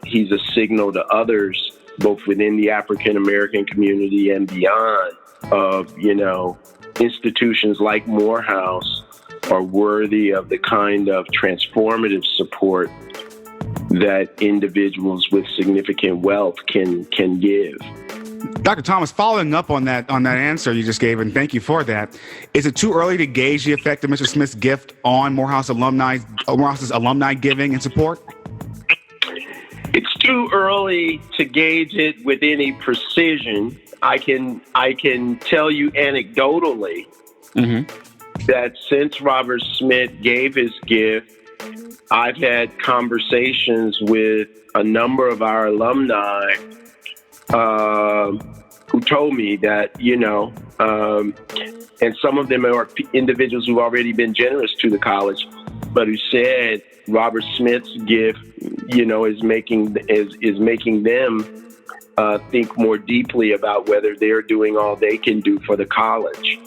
he's a signal to others, both within the African American community and beyond, of, institutions like Morehouse are worthy of the kind of transformative support that individuals with significant wealth can give. Dr. Thomas, following up on that answer you just gave, and thank you for that, is it too early to gauge the effect of Mr. Smith's gift on Morehouse's alumni giving and support? It's too early to gauge it with any precision. I can tell you anecdotally that since Robert Smith gave his gift, I've had conversations with a number of our alumni who told me that, and some of them are individuals who've already been generous to the college, but who said Robert Smith's gift, is making them think more deeply about whether they're doing all they can do for the college.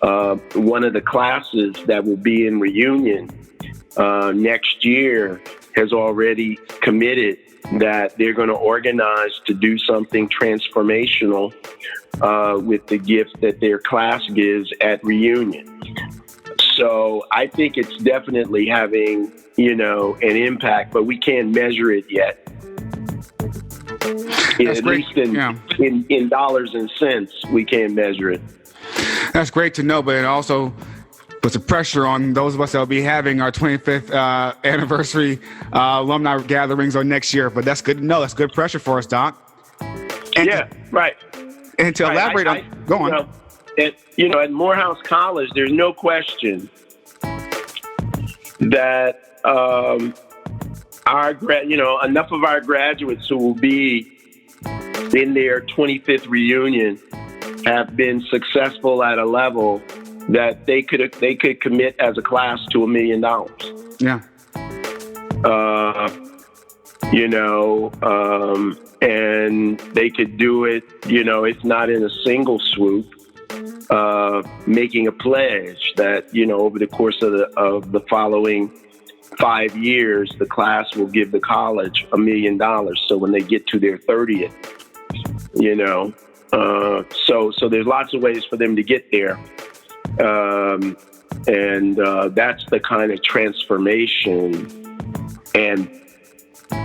One of the classes that will be in reunion next year has already committed that they're going to organize to do something transformational with the gift that their class gives at reunion. So I think it's definitely having, an impact, but we can't measure it yet. At least in dollars and cents, we can't measure it. That's great to know, but it also puts a pressure on those of us that will be having our 25th anniversary alumni gatherings on next year. But that's good to know. That's good pressure for us, Doc. Right. And to elaborate go on. At Morehouse College, there's no question that enough of our graduates who will be in their 25th reunion have been successful at a level that they could commit as a class to $1 million. Yeah. And they could do it, if not in a single swoop, making a pledge that, over the course of the following 5 years, the class will give the college $1 million. So when they get to their 30th, so there's lots of ways for them to get there. And that's the kind of transformation and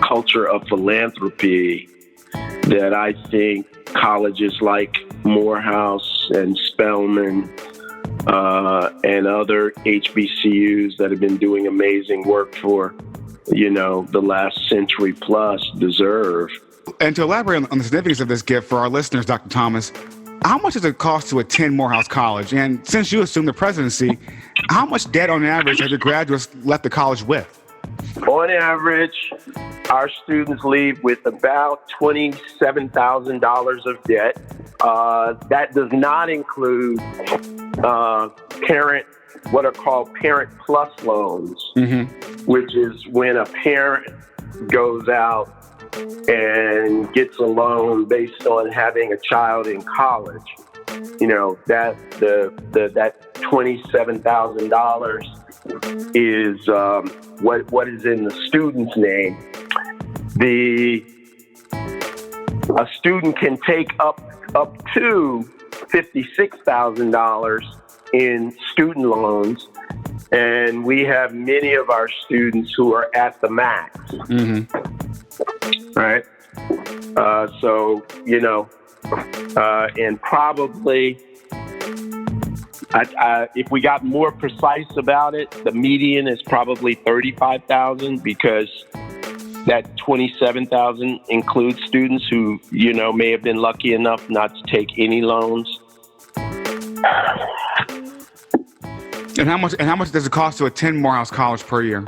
culture of philanthropy that I think colleges like Morehouse and Spelman and other HBCUs that have been doing amazing work for, the last century plus deserve. And to elaborate on the significance of this gift for our listeners, Dr. Thomas, how much does it cost to attend Morehouse College? And since you assumed the presidency, how much debt on average have your graduates left the college with? On average, our students leave with about $27,000 of debt. That does not include what are called parent plus loans, which is when a parent goes out and gets a loan based on having a child in college. That $27,000 is what is in the student's name. A student can take up to $56,000 in student loans, and we have many of our students who are at the max. Right. And probably, if we got more precise about it, the median is probably $35,000 because that $27,000 includes students who, may have been lucky enough not to take any loans. And how much does it cost to attend Morehouse College per year?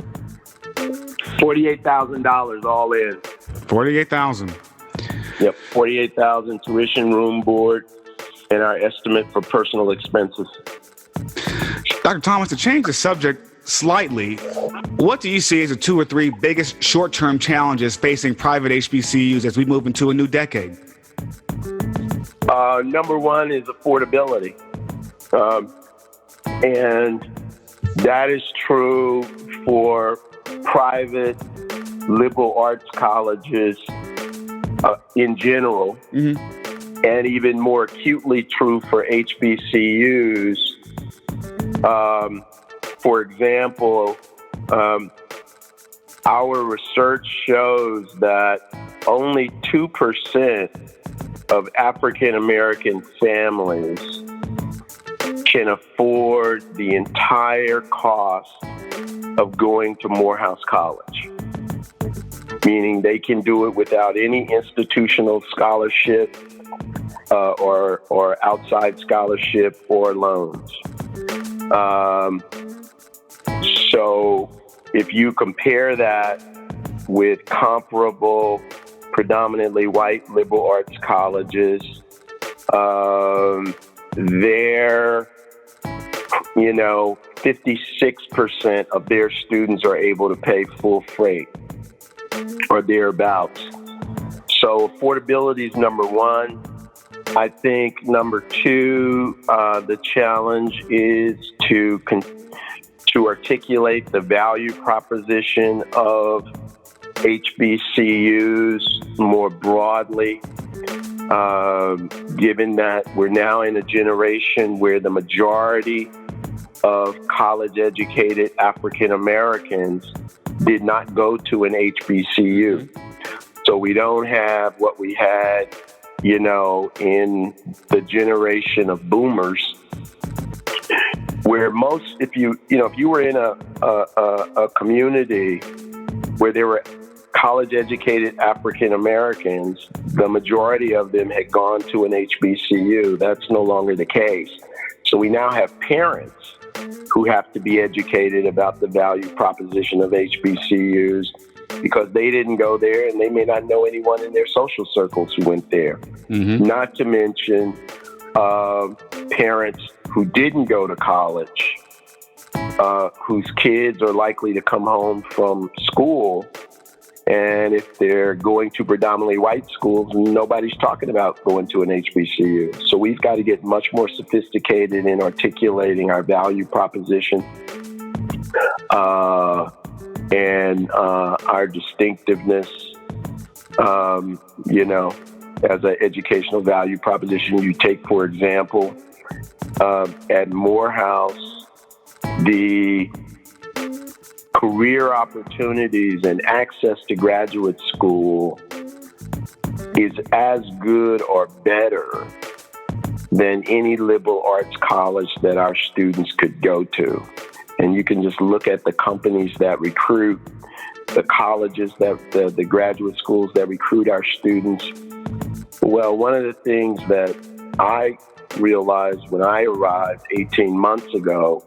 $48,000 all in. $48,000. Yep, $48,000 tuition, room, board, and our estimate for personal expenses. Dr. Thomas, to change the subject slightly, what do you see as the 2 or 3 biggest short-term challenges facing private HBCUs as we move into a new decade? Number one is affordability. And that is true for private liberal arts colleges in general, and even more acutely true for HBCUs. For example, our research shows that only 2% of African American families can afford the entire cost of going to Morehouse College, meaning they can do it without any institutional scholarship or outside scholarship or loans. So if you compare that with comparable predominantly white liberal arts colleges, they're 56% of their students are able to pay full freight or thereabouts. So affordability is number one. I think number two, the challenge is to articulate the value proposition of HBCUs more broadly, given that we're now in a generation where the majority of college-educated African Americans did not go to an HBCU. So we don't have what we had, in the generation of boomers, where most, if you were in a community where there were college-educated African Americans, the majority of them had gone to an HBCU. That's no longer the case. So we now have parents who have to be educated about the value proposition of HBCUs because they didn't go there and they may not know anyone in their social circles who went there. Not to mention parents who didn't go to college, whose kids are likely to come home from school. And if they're going to predominantly white schools, nobody's talking about going to an HBCU. So we've got to get much more sophisticated in articulating our value proposition and our distinctiveness, as an educational value proposition. You take, for example, at Morehouse, the career opportunities and access to graduate school is as good or better than any liberal arts college that our students could go to. And you can just look at the companies that recruit, the colleges, the graduate schools that recruit our students. Well, one of the things that I realized when I arrived 18 months ago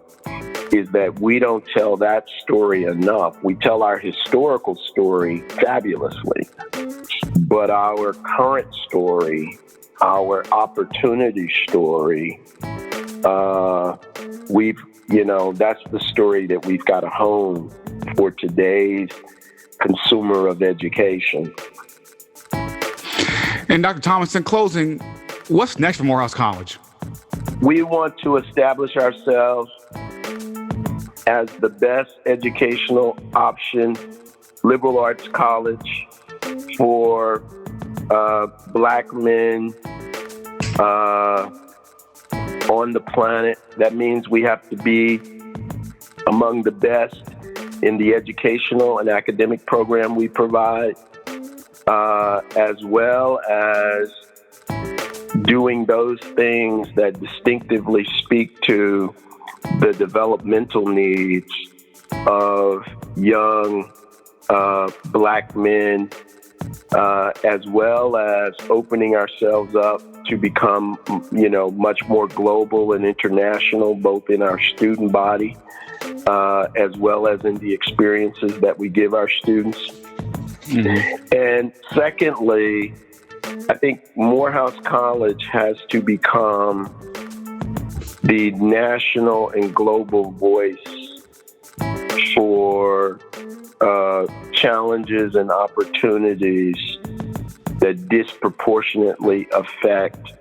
is that we don't tell that story enough. We tell our historical story fabulously, but our current story, our opportunity story, that's the story that we've got to hone for today's consumer of education. And Dr. Thomas, in closing, what's next for Morehouse College? We want to establish ourselves as the best educational option, liberal arts college for Black men on the planet. That means we have to be among the best in the educational and academic program we provide, as well as doing those things that distinctively speak to the developmental needs of young Black men, as well as opening ourselves up to become, much more global and international, both in our student body, as well as in the experiences that we give our students. And secondly, I think Morehouse College has to become the national and global voice for challenges and opportunities that disproportionately affect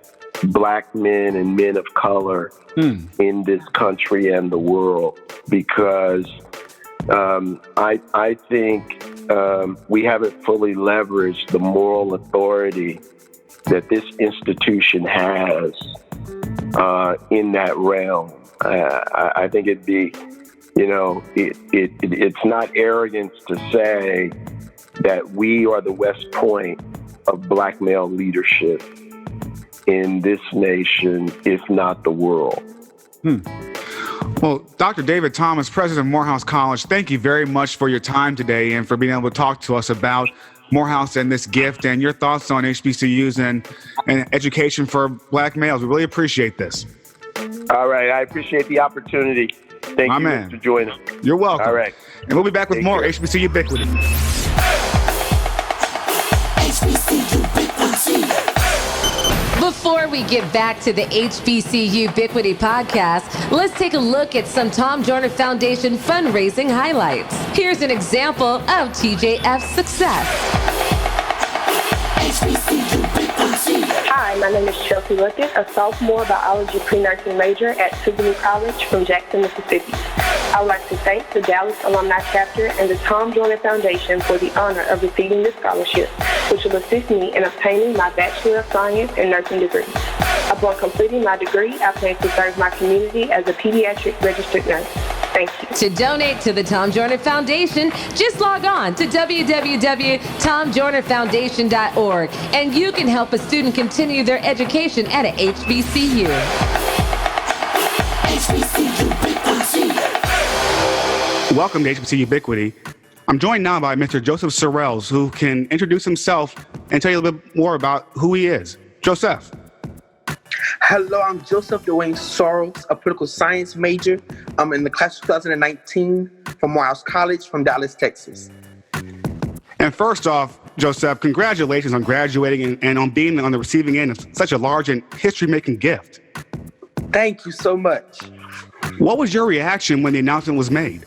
Black men and men of color in this country and the world. Because I think we haven't fully leveraged the moral authority that this institution has in that realm. I think it'd be, it's not arrogance to say that we are the West Point of Black male leadership in this nation, if not the world. Well, Dr. David Thomas, president of Morehouse College, thank you very much for your time today and for being able to talk to us about Morehouse and this gift and your thoughts on HBCUs and education for Black males. We really appreciate this. All right. I appreciate the opportunity. Thank you, man. for joining. You're welcome. All right. And we'll be back with Take more care. HBCU Ubiquity. Before we get back to the HBCU Ubiquity podcast, let's take a look at some Tom Joyner Foundation fundraising highlights. Here's an example of TJF's success. Hi, my name is Chelsea Luckett, a sophomore biology pre-nursing major at Sibley College from Jackson, Mississippi. I would like to thank the Dallas Alumni Chapter and the Tom Joyner Foundation for the honor of receiving this scholarship, which will assist me in obtaining my Bachelor of Science in Nursing degree. Upon completing my degree, I plan to serve my community as a pediatric registered nurse. Thank you. To donate to the Tom Joyner Foundation, just log on to www.tomjoynerfoundation.org and you can help a student continue their education at a HBCU. Welcome to HBCU Ubiquity. I'm joined now by Mr. Joseph Sorrells, who can introduce himself and tell you a little bit more about who he is. Joseph. Hello, I'm Joseph Dwayne Sorrells, a political science major. I'm in the class of 2019 from Morehouse College from Dallas, Texas. And first off, Joseph, congratulations on graduating and on being on the receiving end of such a large and history-making gift. Thank you so much. What was your reaction when the announcement was made?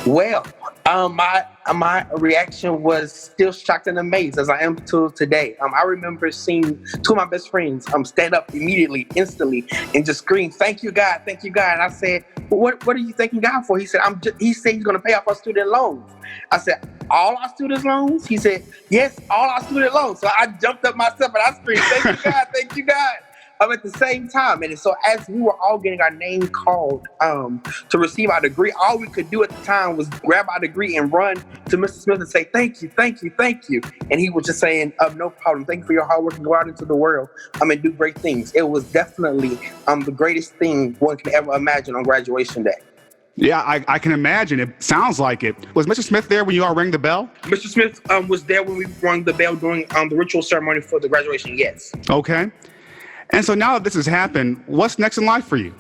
Well, my reaction was still shocked and amazed as I am till today. I remember seeing two of my best friends stand up immediately, instantly, and just scream, "Thank you, God! Thank you, God!" And I said, "What are you thanking God for?" He said, He said he's going to pay off our student loans. I said, "All our student loans?" He said, "Yes, all our student loans." So I jumped up myself and I screamed, "Thank you, God! Thank you, God!" At the same time. And so as we were all getting our name called to receive our degree, all we could do at the time was grab our degree and run to Mr. Smith and say, "Thank you, thank you, thank you." And he was just saying, "No problem. Thank you for your hard work and go out into the world and do great things." It was definitely the greatest thing one can ever imagine on graduation day. Yeah, I can imagine. It sounds like it. Was Mr. Smith there when you all rang the bell? Mr. Smith was there when we rang the bell during the ritual ceremony for the graduation, yes. Okay. And so now that this has happened, what's next in life for you?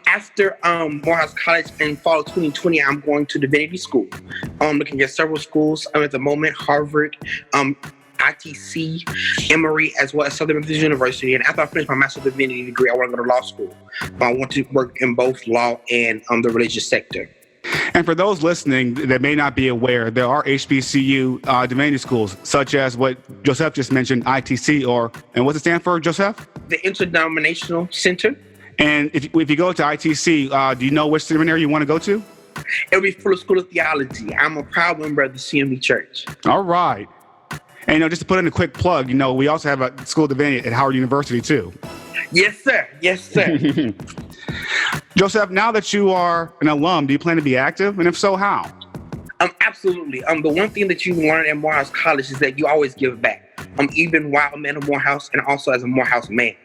After Morehouse College in fall of 2020, I'm going to divinity school. Looking at several schools at the moment: Harvard, ITC, Emory, as well as Southern Methodist University. And after I finish my Master's of Divinity degree, I want to go to law school. I want to work in both law and the religious sector. And for those listening that may not be aware, there are HBCU divinity schools, such as what Joseph just mentioned, ITC, and what's it stand for, Joseph? The Interdenominational Center. And if you go to ITC, do you know which seminary you want to go to? It'll be Fuller School of Theology. I'm a proud member of the CME Church. All right. And just to put in a quick plug, we also have a school of divinity at Howard University too. Yes, sir. Yes, sir. Joseph, now that you are an alum, do you plan to be active? And if so, how? Absolutely. The one thing that you learn at Morehouse College is that you always give back. Even while I'm at Morehouse and also as a Morehouse man.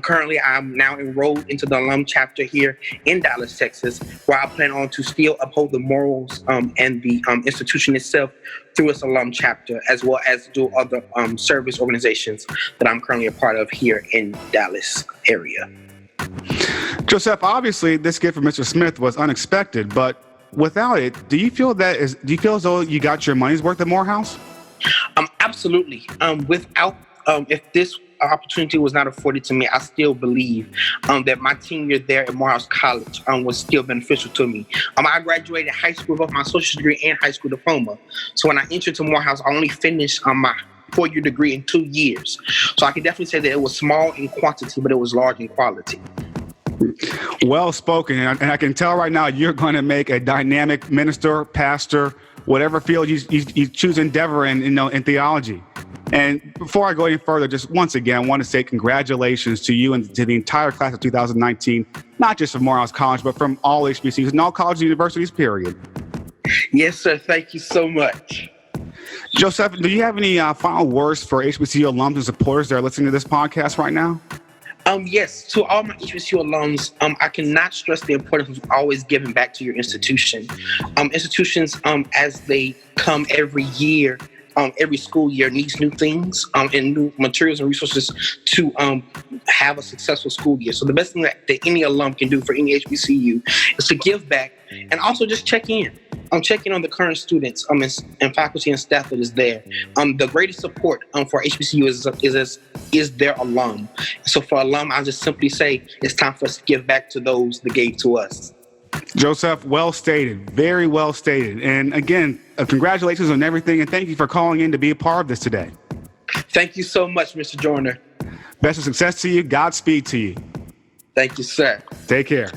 Currently, I'm now enrolled into the alum chapter here in Dallas, Texas, where I plan on to still uphold the morals and the institution itself through its alum chapter, as well as do other service organizations that I'm currently a part of here in Dallas area. Joseph, obviously, this gift from Mr. Smith was unexpected, but without it, do you feel as though you got your money's worth at Morehouse? Absolutely. Without, if this opportunity was not afforded to me, I still believe that my tenure there at Morehouse College was still beneficial to me. I graduated high school with both my associate's degree and high school diploma. So when I entered to Morehouse, I only finished my 4-year degree in 2 years. So I can definitely say that it was small in quantity, but it was large in quality. Well spoken. And I can tell right now you're going to make a dynamic minister, pastor, whatever field you choose to endeavor in, in theology. And before I go any further, just once again, I want to say congratulations to you and to the entire class of 2019, not just from Morehouse College, but from all HBCUs and all colleges and universities, period. Yes, sir. Thank you so much. Joseph, do you have any final words for HBCU alums and supporters that are listening to this podcast right now? Yes, to all my HBCU alums, I cannot stress the importance of always giving back to your institution. Institutions, as they come every year, every school year needs new things and new materials and resources to have a successful school year. So the best thing that any alum can do for any HBCU is to give back and also just check in. Checking on the current students and faculty and staff that is there. The greatest support for HBCU is their alum. So for alum, I'll just simply say it's time for us to give back to those that gave to us. Joseph, well stated, very well stated. And again, congratulations on everything, and thank you for calling in to be a part of this today. Thank you so much, Mr. Joyner. Best of success to you. Godspeed to you. Thank you, sir. Take care.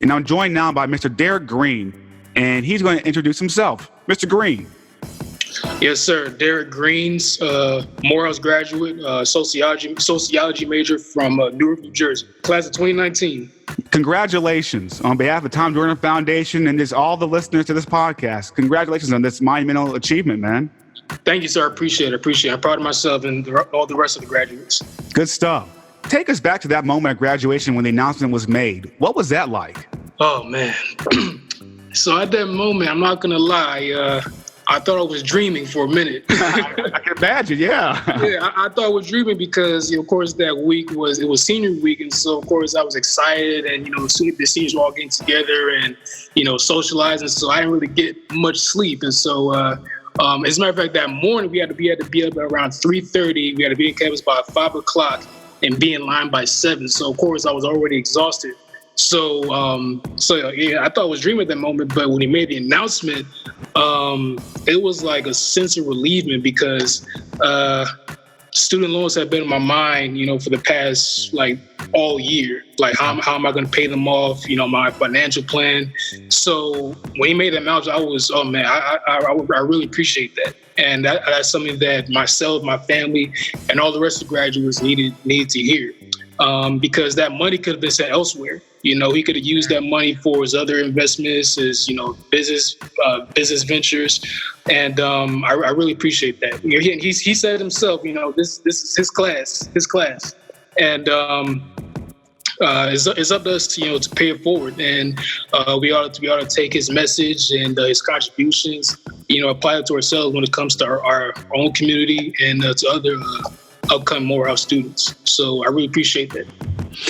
And I'm joined now by Mr. Derek Green, and he's going to introduce himself. Mr. Green. Yes, sir. Derek Green's Morehouse graduate, sociology major from Newark, New Jersey, class of 2019. Congratulations on behalf of Tom Jordan Foundation and just all the listeners to this podcast. Congratulations on this monumental achievement, man. Thank you, sir. I appreciate it. I'm proud of myself and all the rest of the graduates. Good stuff. Take us back to that moment at graduation when the announcement was made. What was that like? Oh, man. So at that moment, I'm not going to lie, I thought I was dreaming for a minute. I can imagine, yeah. Yeah, I thought I was dreaming because, of course, that week was senior week. And so, of course, I was excited and, the seniors were all getting together and, socializing. So I didn't really get much sleep. And so, as a matter of fact, that morning we had to be up around 3:30. We had to be in campus by 5 o'clock and be in line by 7. So, of course, I was already exhausted. So yeah, I thought I was dreaming at that moment, but when he made the announcement, it was like a sense of relievement because student loans have been in my mind, for the past all year. How am I going to pay them off? My financial plan. So when he made the announcement, I was, oh man, I really appreciate that, and that's something that myself, my family, and all the rest of the graduates needed to hear. Because that money could have been sent elsewhere. He could have used that money for his other investments, his, business ventures. And I really appreciate that. He said himself, this is his class. And it's up to us to pay it forward. And we ought to take his message and his contributions, apply it to ourselves when it comes to our own community and to other upcoming Morehouse students. So I really appreciate that.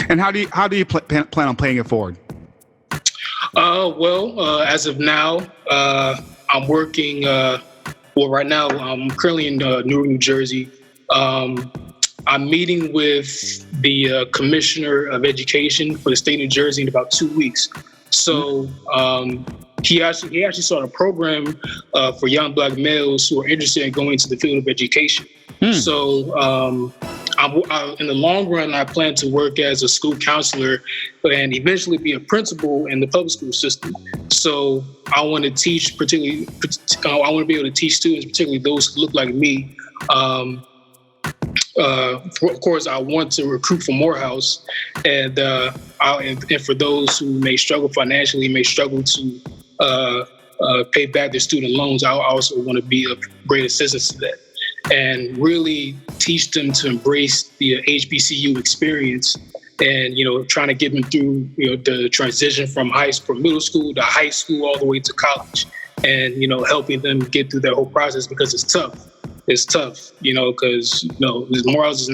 And how do you plan on paying it forward? As of now, I'm working. Right now I'm currently in Newark, New Jersey. I'm meeting with the Commissioner of Education for the state of New Jersey in about 2 weeks. So he actually started a program for young Black males who are interested in going into the field of education. So in the long run, I plan to work as a school counselor and eventually be a principal in the public school system. So I want to teach I want to be able to teach students, particularly those who look like me. Of course, I want to recruit for Morehouse, and for those who may struggle financially, may struggle to pay back their student loans, I also want to be of great assistance to that, and really teach them to embrace the HBCU experience, and trying to get them through the transition from middle school to high school all the way to college, and helping them get through that whole process because it's tough. It's tough, because Morehouse is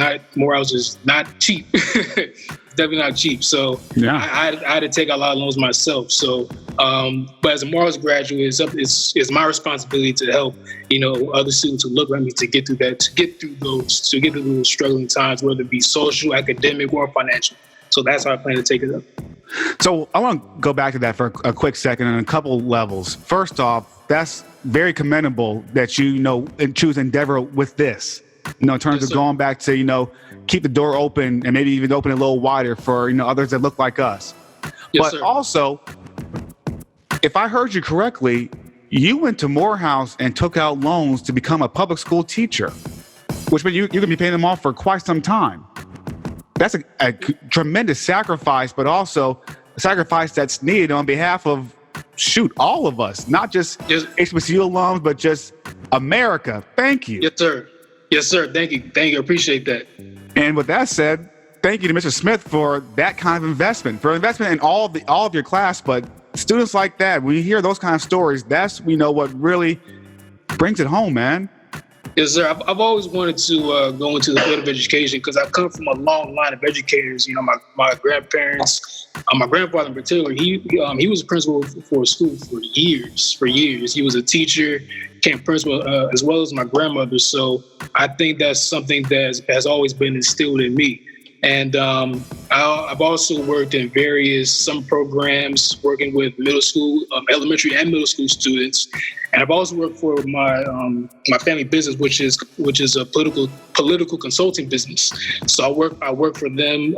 not cheap. Definitely not cheap. So yeah. I had to take a lot of loans myself. So, but as a Morehouse graduate, it's my responsibility to help other students who look like me to get through those struggling times, whether it be social, academic, or financial. So that's how I plan to take it up. So I want to go back to that for a quick second on a couple levels. First off, that's very commendable that you choose endeavor with this. in terms of going back to, keep the door open and maybe even open it a little wider for, others that look like us. Yes, but sir. Also, if I heard you correctly, you went to Morehouse and took out loans to become a public school teacher, which means you're going to be paying them off for quite some time. That's a tremendous sacrifice, but also a sacrifice that's needed on behalf of, all of us, not just HBCU alums, but just America. Thank you. Yes, sir. Yes, sir. Thank you. I appreciate that. And with that said, thank you to Mr. Smith for that kind of investment, in all of your class. But students like that, when you hear those kind of stories, that's what really brings it home, man. Yes, sir. I've always wanted to go into the field of education because I come from a long line of educators. My grandparents, my grandfather in particular, he was a principal for a school for years. He was a teacher, became principal, as well as my grandmother. So I think that's something that has always been instilled in me. And I've also worked in various summer programs, working with middle school, elementary and middle school students. And I've also worked for my family business, which is a political consulting business. So I work for them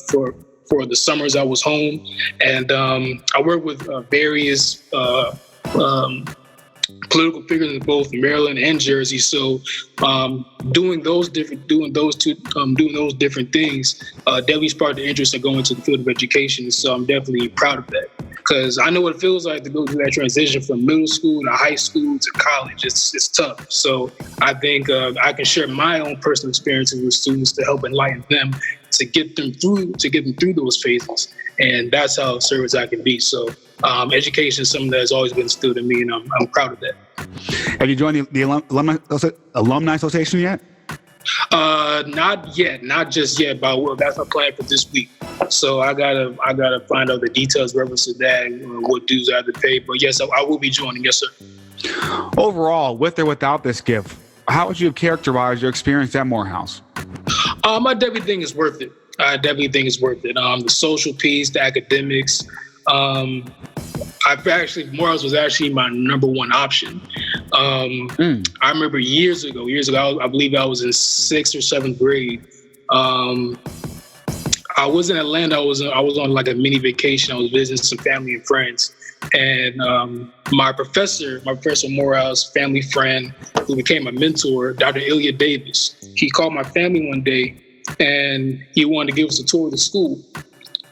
for the summers I was home, and I work with various political figures in both Maryland and Jersey. So doing those different things definitely sparked the interest in going to the field of education. So I'm definitely proud of that, because I know what it feels like to go through that transition from middle school to high school to college. It's tough. So I think I can share my own personal experiences with students to help enlighten them to get them through those phases. And that's how service I can be. So education is something that has always been instilled in me, and I'm proud of that. Have you joined the Alumni Association yet? Not yet, not just yet, but that's my plan for this week. So I gotta find out the details reference to that, and what dues I have to pay. But yes, I will be joining. Yes, sir. Overall, with or without this gift, how would you characterize your experience at Morehouse? I definitely think it's worth it. The social piece, the academics. Morehouse was actually my number one option. I remember years ago, I believe I was in 6th or 7th grade. I was in Atlanta. I was on like a mini vacation. I was visiting some family and friends. And my professor Morehouse, family friend, who became a mentor, Dr. Ilya Davis, he called my family one day and he wanted to give us a tour of the school.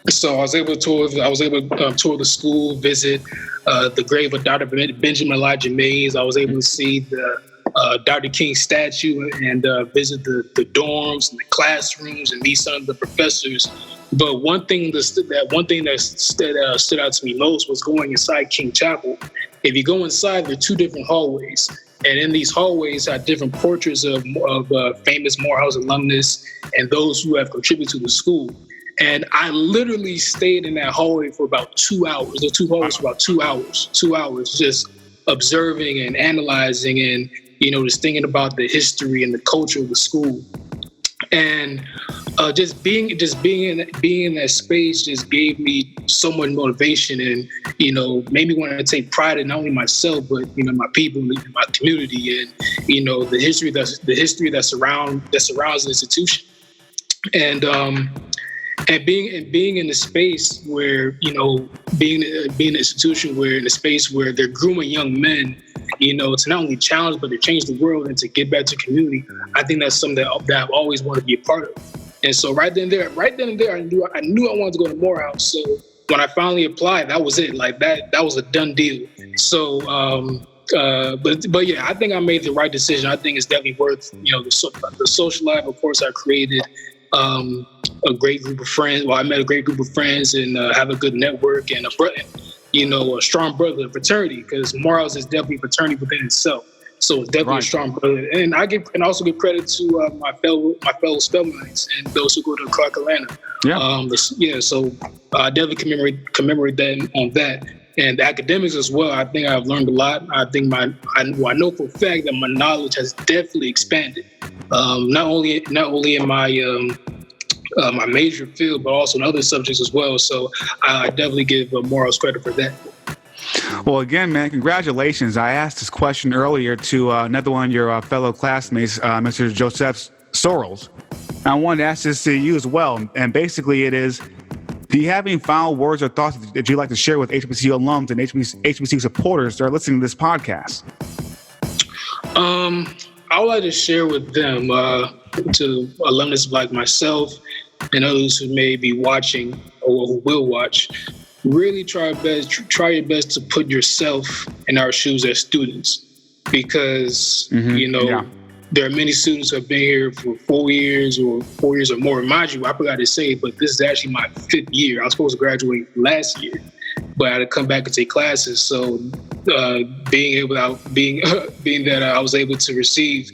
So I was able to tour the school, visit the grave of Dr. Benjamin Elijah Mays. I was able to see the Dr. King statue and visit the dorms and the classrooms and meet some of the professors. But one thing that stood out to me most was going inside King Chapel. If you go inside, there are 2 different hallways. And in these hallways are different portraits of famous Morehouse alumnus and those who have contributed to the school. And I literally stayed in that hallway for about 2 hours. The 2 hallways for about 2 hours. 2 hours just observing and analyzing and, just thinking about the history and the culture of the school. And just being in that space just gave me so much motivation and, made me want to take pride in not only myself, but, my people, my community, and, the history that surrounds the institution. And being in the space where, being in an institution where in a space where they're grooming young men, to not only challenge, but to change the world and to get back to community, I think that's something that I've always wanted to be a part of. And so right then and there, I knew I wanted to go to Morehouse. So when I finally applied, that was it. Like that was a done deal. So, but yeah, I think I made the right decision. I think it's definitely worth, the social life. Of course, I created a great group of friends. Well, I met a great group of friends and have a good network and a strong brotherhood fraternity, because Morehouse is definitely a fraternity within itself. So it's definitely a strong brotherhood. And I also give credit to my fellow Spellmanites and those who go to Clark Atlanta. Yeah. So I definitely commemorate that on that. And the academics as well. I think I've learned a lot. I think I know for a fact that my knowledge has definitely expanded. Not only in my my major field, but also in other subjects as well. So I definitely give Morehouse credit for that. Well, again, man, congratulations. I asked this question earlier to another one of your fellow classmates, Mr. Joseph Sorrells. I wanted to ask this to you as well. And basically it is, do you have any final words or thoughts that you'd like to share with HBCU alums and HBCU supporters that are listening to this podcast? I would like to share with them, to alumnus like myself and others who may be watching or who will watch, really try your best to put yourself in our shoes as students, because there are many students who have been here for 4 years or more. Mind you, I forgot to say, but this is actually my 5th year. I was supposed to graduate last year, but I had to come back and take classes. So being that I was able to receive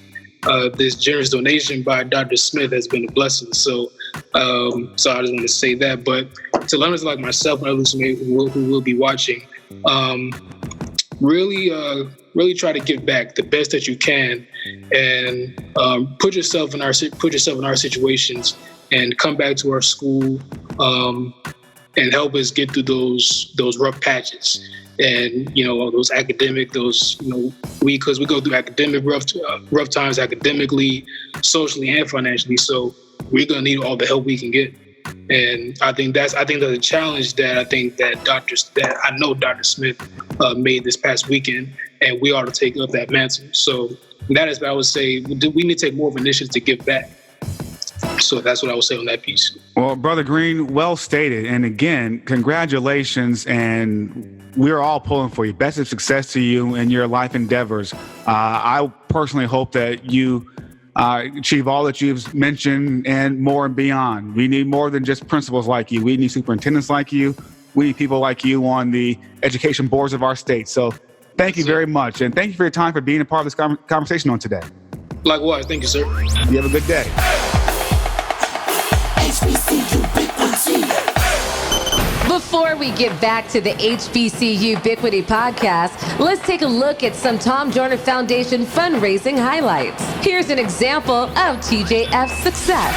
this generous donation by Dr. Smith has been a blessing. So I just want to say that. But to learners like myself and others who will be watching, really try to give back the best that you can, and put yourself in our situations, and come back to our school and help us get through those rough patches. And those academic, because we go through academic rough times academically, socially, and financially. So we're gonna need all the help we can get. And I think that's a challenge that I know Dr. Smith made this past weekend, and we ought to take up that mantle. So that is what I would say. We need to take more of an initiative to give back. So that's what I would say on that piece. Well, Brother Green, well stated. And again, congratulations. And we're all pulling for you. Best of success to you in your life endeavors. I personally hope that you achieve all that you've mentioned and more and beyond. We need more than just principals like you. We need superintendents like you. We need people like you on the education boards of our state. So thank you very much. And thank you for your time, for being a part of this conversation on today. Likewise. Thank you, sir. You have a good day. Before we get back to the HBCU Ubiquity podcast, let's take a look at some Tom Joyner Foundation fundraising highlights. Here's an example of TJF's success.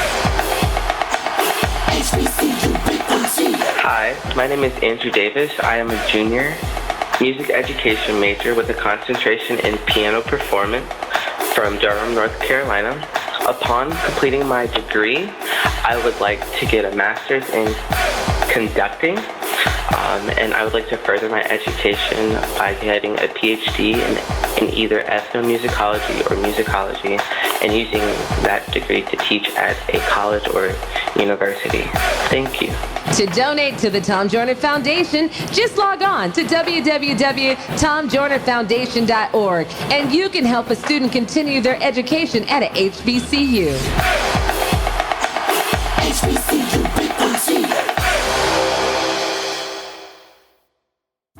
Hi, my name is Andrew Davis. I am a junior music education major with a concentration in piano performance from Durham, North Carolina. Upon completing my degree, I would like to get a master's in conducting, and I would like to further my education by getting a PhD in either ethnomusicology or musicology, and using that degree to teach at a college or university. Thank you. To donate to the Tom Joyner Foundation, just log on to www.tomjoynerfoundation.org, and you can help a student continue their education at a HBCU.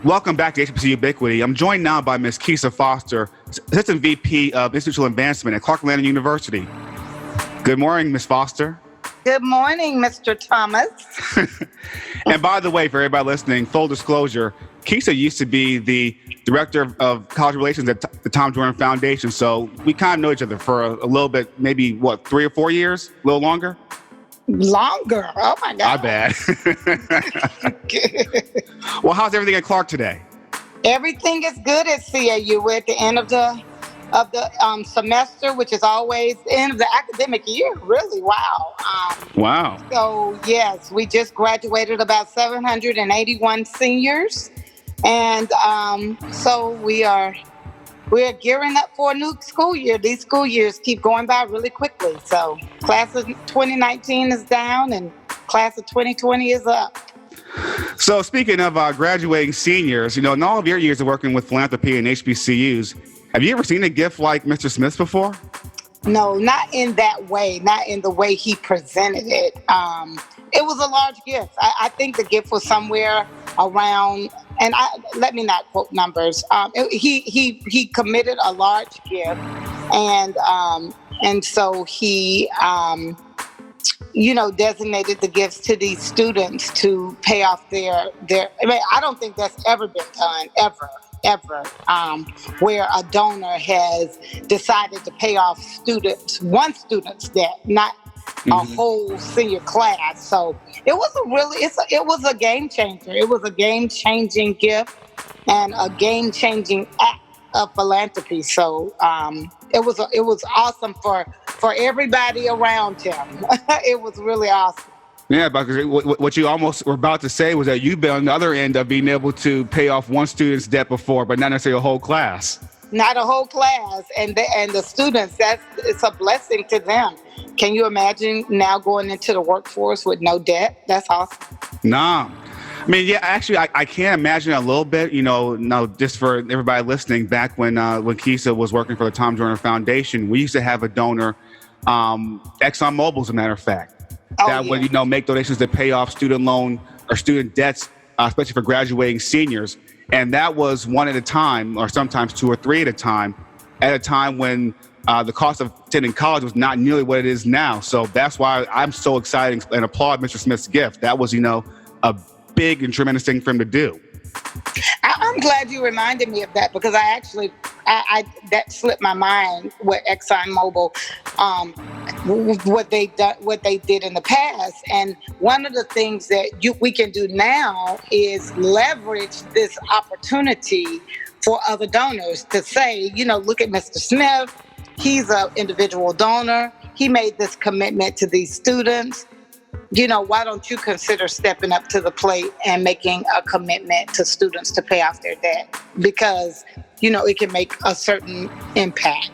Welcome back to HBCU Ubiquity. I'm joined now by Ms. Quisa Foster, Assistant VP of Institutional Advancement at Clark Atlanta University. Good morning, Ms. Foster. Good morning, Mr. Thomas. And by the way, for everybody listening, full disclosure, Quisa used to be the Director of College Relations at the Tom Joyner Foundation, so we kind of know each other for a little bit, maybe, 3 or 4 years? A little longer? Longer? Oh, my God. My bad. Well, how's everything at Clark today? Everything is good at CAU. We're at the end of the semester, which is always the end of the academic year. Really, wow. Wow. So, yes, we just graduated about 781 seniors. And so we're gearing up for a new school year. These school years keep going by really quickly. So class of 2019 is down and class of 2020 is up. So speaking of graduating seniors, in all of your years of working with Philanthropy and HBCUs, have you ever seen a gift like Mr. Smith's before? No, not in that way, not in the way he presented it. It was a large gift. I think the gift was somewhere around, and let me not quote numbers. He committed a large gift, and so he designated the gifts to these students to pay off their. I don't think that's ever been done ever, where a donor has decided to pay off one student's debt, not a whole senior class. So it was a game changer. It was a game changing gift, and a game-changing act of philanthropy. So it was awesome for everybody around him. It was really awesome. Yeah, because what you almost were about to say was that you've been on the other end of being able to pay off one student's debt before, but not necessarily a whole class. Not a whole class, and the students. It's a blessing to them. Can you imagine now going into the workforce with no debt? That's awesome. Nah. I mean, yeah, actually, I can imagine a little bit, now just for everybody listening, back when Quisa was working for the Tom Joyner Foundation, we used to have a donor, ExxonMobil, as a matter of fact, would, make donations to pay off student loan or student debts, especially for graduating seniors. And that was one at a time, or sometimes two or three at a time when the cost of attending college was not nearly what it is now. So that's why I'm so excited and applaud Mr. Smith's gift. That was, a big and tremendous thing for him to do. I'm glad you reminded me of that, because I that slipped my mind with ExxonMobil, what they did in the past. And one of the things that we can do now is leverage this opportunity for other donors to say, look at Mr. Smith. He's an individual donor. He made this commitment to these students. Why don't you consider stepping up to the plate and making a commitment to students to pay off their debt? Because, it can make a certain impact.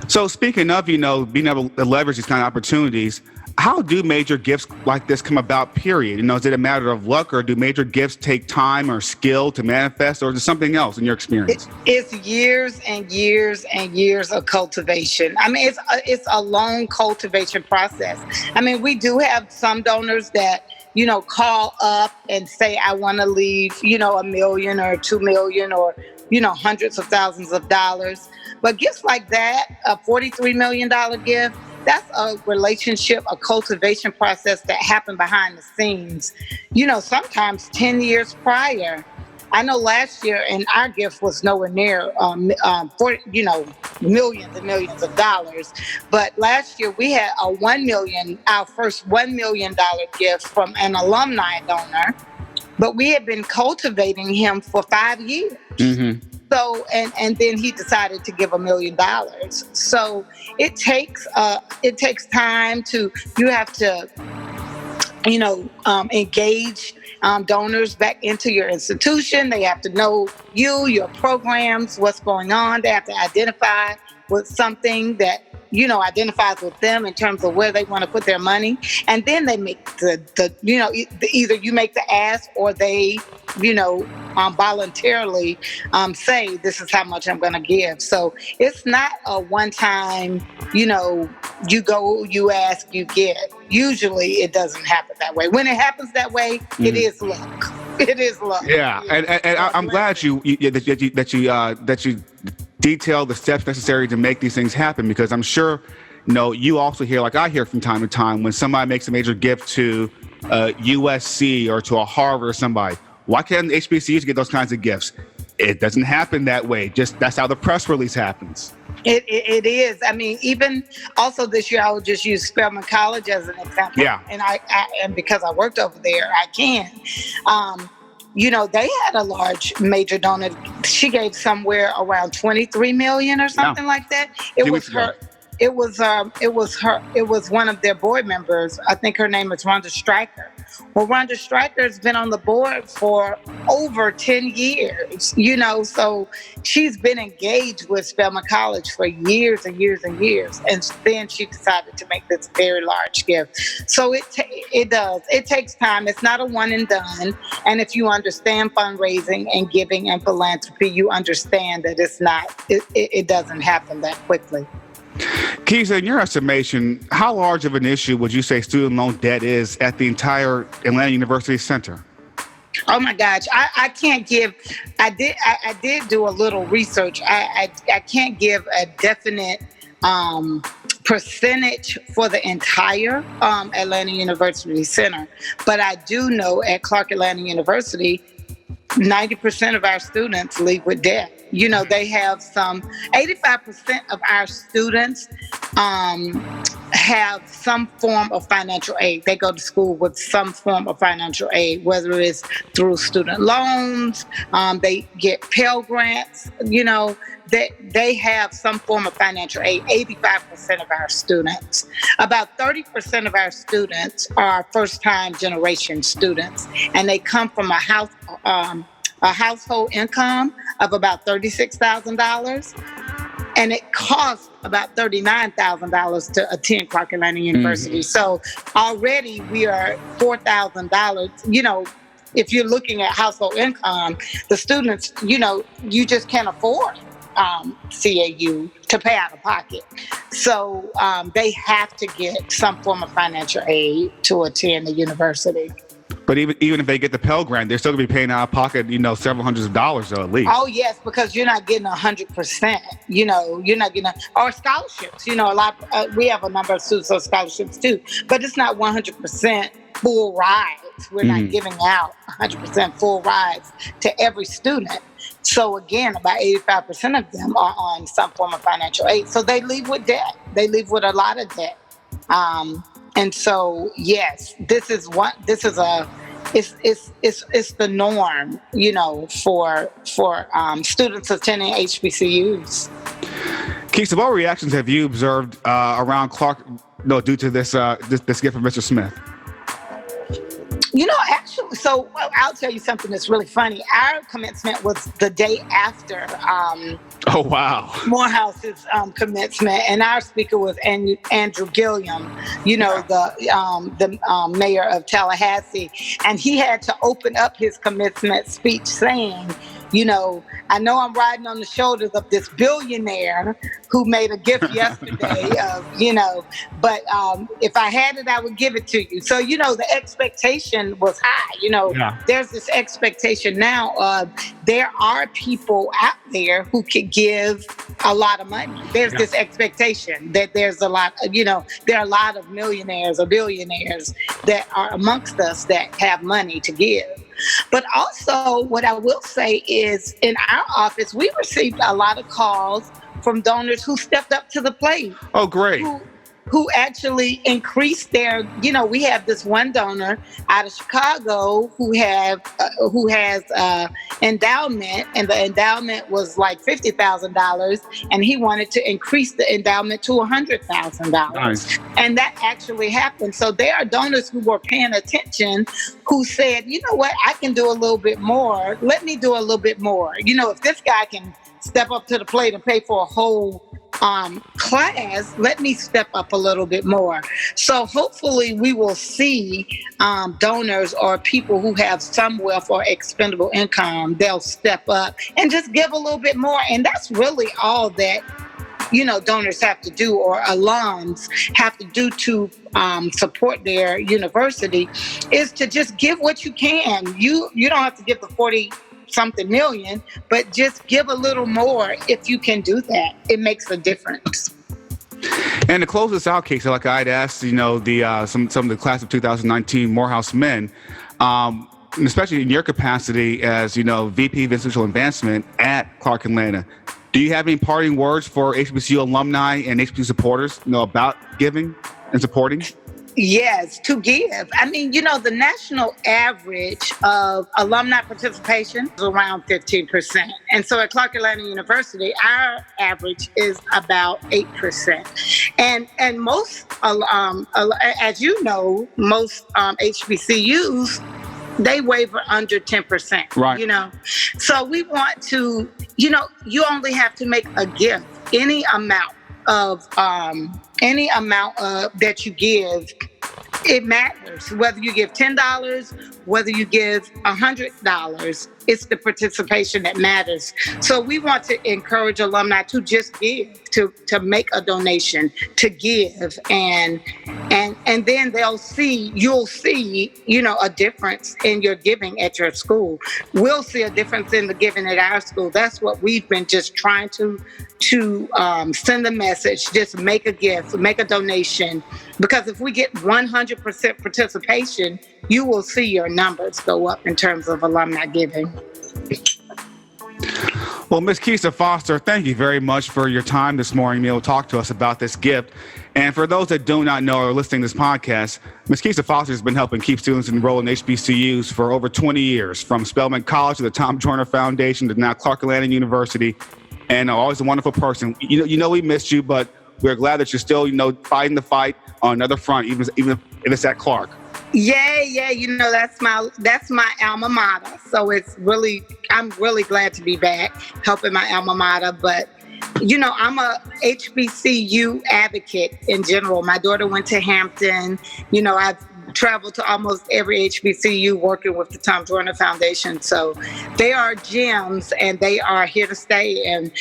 So speaking of, being able to leverage these kind of opportunities, how do major gifts like this come about, period? Is it a matter of luck, or do major gifts take time or skill to manifest, or is it something else in your experience? It's years and years and years of cultivation. I mean, it's a long cultivation process. I mean, we do have some donors that, call up and say, I want to leave, $1 million or $2 million or, hundreds of thousands of dollars. But gifts like that, a $43 million gift, that's a relationship, a cultivation process that happened behind the scenes, sometimes 10 years prior. I know last year, and our gift was nowhere near, millions and millions of dollars. But last year we had our first $1 million gift from an alumni donor, but we had been cultivating him for 5 years. Mm-hmm. So, and then he decided to give $1 million. So it takes time you have to, engage donors back into your institution. They have to know your programs, what's going on. They have to identify with something that, identifies with them in terms of where they want to put their money. And then they make either you make the ask, or they, voluntarily say, this is how much I'm going to give. So it's not a one-time, you go, you ask, you get. Usually it doesn't happen that way. When it happens that way, it is luck. It is luck. Yeah, and I'm glad that you detail the steps necessary to make these things happen, because I'm sure, you also hear, like I hear from time to time, when somebody makes a major gift to USC or to a Harvard or somebody, why can't HBCUs get those kinds of gifts? It doesn't happen that way. Just that's how the press release happens. It is. I mean, even also this year, I would just use Spelman College as an example. Yeah. And because I worked over there, I can. They had a large major donor. She gave somewhere around 23 million or something like that. It was her. It was one of their board members. I think her name is Rhonda Stryker. Well, Rhonda Stryker has been on the board for over 10 years, so she's been engaged with Spelman College for years and years and years. And then she decided to make this very large gift. So it does. It takes time. It's not a one and done. And if you understand fundraising and giving and philanthropy, you understand that it doesn't happen that quickly. Quisa, in your estimation, how large of an issue would you say student loan debt is at the entire Atlanta University Center? Oh my gosh, I can't give. I did do a little research. I can't give a definite percentage for the entire Atlanta University Center, but I do know at Clark Atlanta University, 90% of our students leave with debt. They have 85% of our students have some form of financial aid. They go to school with some form of financial aid, whether it's through student loans, they get Pell Grants, they have some form of financial aid. 85% of our students. About 30% of our students are first-time generation students, and they come from a household income of about $36,000. And it costs about $39,000 to attend Clark Atlanta University. So already we are $4,000. If you're looking at household income, the students, you just can't afford CAU to pay out of pocket. So they have to get some form of financial aid to attend the university. But even if they get the Pell Grant, they're still going to be paying out of pocket, several hundreds of dollars though, at least. Oh, yes, because you're not getting 100%. You're not getting, or scholarships. A lot. We have a number of students on scholarships too, but it's not 100% full rides. We're not giving out 100% full rides to every student. So again, about 85% of them are on some form of financial aid. So they leave with debt. They leave with a lot of debt. And so, yes, it's the norm, for students attending HBCUs. Quisa, what reactions have you observed around Clark, due to this gift from Mr. Smith? Actually, so I'll tell you something that's really funny. Our commencement was the day after oh, wow. Morehouse's commencement, and our speaker was Andrew Gilliam, the mayor of Tallahassee, and he had to open up his commencement speech saying, I know I'm riding on the shoulders of this billionaire who made a gift yesterday, but if I had it, I would give it to you. So, the expectation was high. There's this expectation now. There are people out there who could give a lot of money. There's this expectation that there's a lot, there are a lot of millionaires or billionaires that are amongst us that have money to give. But also, what I will say is, in our office, we received a lot of calls from donors who stepped up to the plate. Oh, great. Who actually increased their, we have this one donor out of Chicago who has endowment, and the endowment was like $50,000, and he wanted to increase the endowment to $100,000. Nice. And that actually happened. So there are donors who were paying attention who said, you know what, I can do a little bit more. Let me do a little bit more. If this guy can step up to the plate and pay for a whole class, let me step up a little bit more. So hopefully we will see donors or people who have some wealth or expendable income, they'll step up and just give a little bit more. And that's really all that donors have to do, or alums have to do to support their university, is to just give what you can. You don't have to give the 40-something million, but just give a little more if you can do that. It makes a difference. And to close this out, Quisa, like I'd asked, some of the class of 2019 Morehouse men, and especially in your capacity as, VP of Institutional Advancement at Clark Atlanta, do you have any parting words for HBCU alumni and HBCU supporters, about giving and supporting? Yes, to give. I mean, the national average of alumni participation is around 15%. And so at Clark Atlanta University, our average is about 8%. And most, as you know, most HBCUs, they waver under 10%. Right. So we want to, you only have to make a gift, any amount that you give. It matters whether you give $10, whether you give $100. It's the participation that matters. So we want to encourage alumni to just give, to make a donation, to give, and then you'll see, a difference in your giving at your school. We'll see a difference in the giving at our school. That's what we've been just trying to send a message. Just make a gift, make a donation, because if we get 100% participation, you will see your numbers go up in terms of alumni giving. Well, Ms. Quisa Foster, thank you very much for your time this morning, to talk to us about this gift. And for those that do not know or listening to this podcast, Ms. Quisa Foster has been helping keep students enrolled in HBCUs for over 20 years, from Spelman College to the Tom Joyner Foundation to now Clark Atlanta University, and always a wonderful person. You know we missed you, but we're glad that you're still, fighting the fight on another front, even if it's at Clark. Yeah, that's my alma mater. So I'm really glad to be back helping my alma mater. But, I'm a HBCU advocate in general. My daughter went to Hampton. I've traveled to almost every HBCU working with the Tom Joyner Foundation. So they are gems and they are here to stay. And,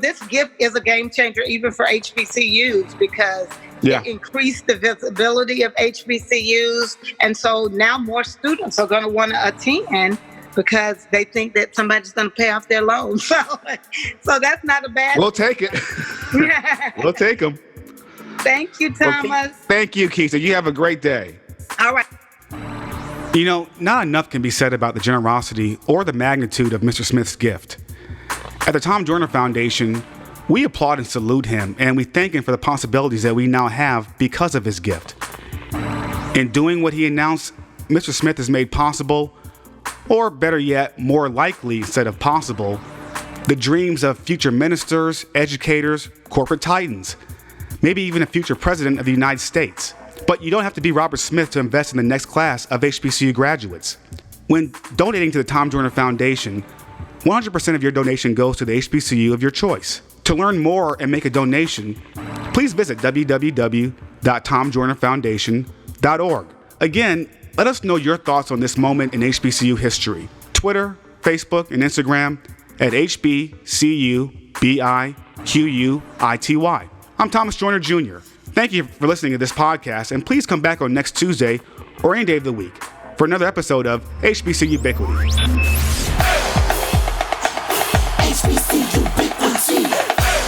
this gift is a game changer even for HBCUs because it increased the visibility of HBCUs. And so now more students are going to want to attend because they think that somebody's going to pay off their loan. So that's not a bad We'll take it. We'll take them. Thank you, Thomas. Thank you, Quisa. You have a great day. All right. Not enough can be said about the generosity or the magnitude of Mr. Smith's gift. At the Tom Joyner Foundation, we applaud and salute him, and we thank him for the possibilities that we now have because of his gift. In doing what he announced, Mr. Smith has made possible, or better yet, more likely instead of possible, the dreams of future ministers, educators, corporate titans, maybe even a future president of the United States. But you don't have to be Robert Smith to invest in the next class of HBCU graduates. When donating to the Tom Joyner Foundation, 100% of your donation goes to the HBCU of your choice. To learn more and make a donation, please visit www.tomjoynerfoundation.org. Again, let us know your thoughts on this moment in HBCU history. Twitter, Facebook, and Instagram at HBCUBIQUITY. I'm Thomas Joyner Jr. Thank you for listening to this podcast, and please come back on next Tuesday or any day of the week for another episode of HBCU Ubiquity.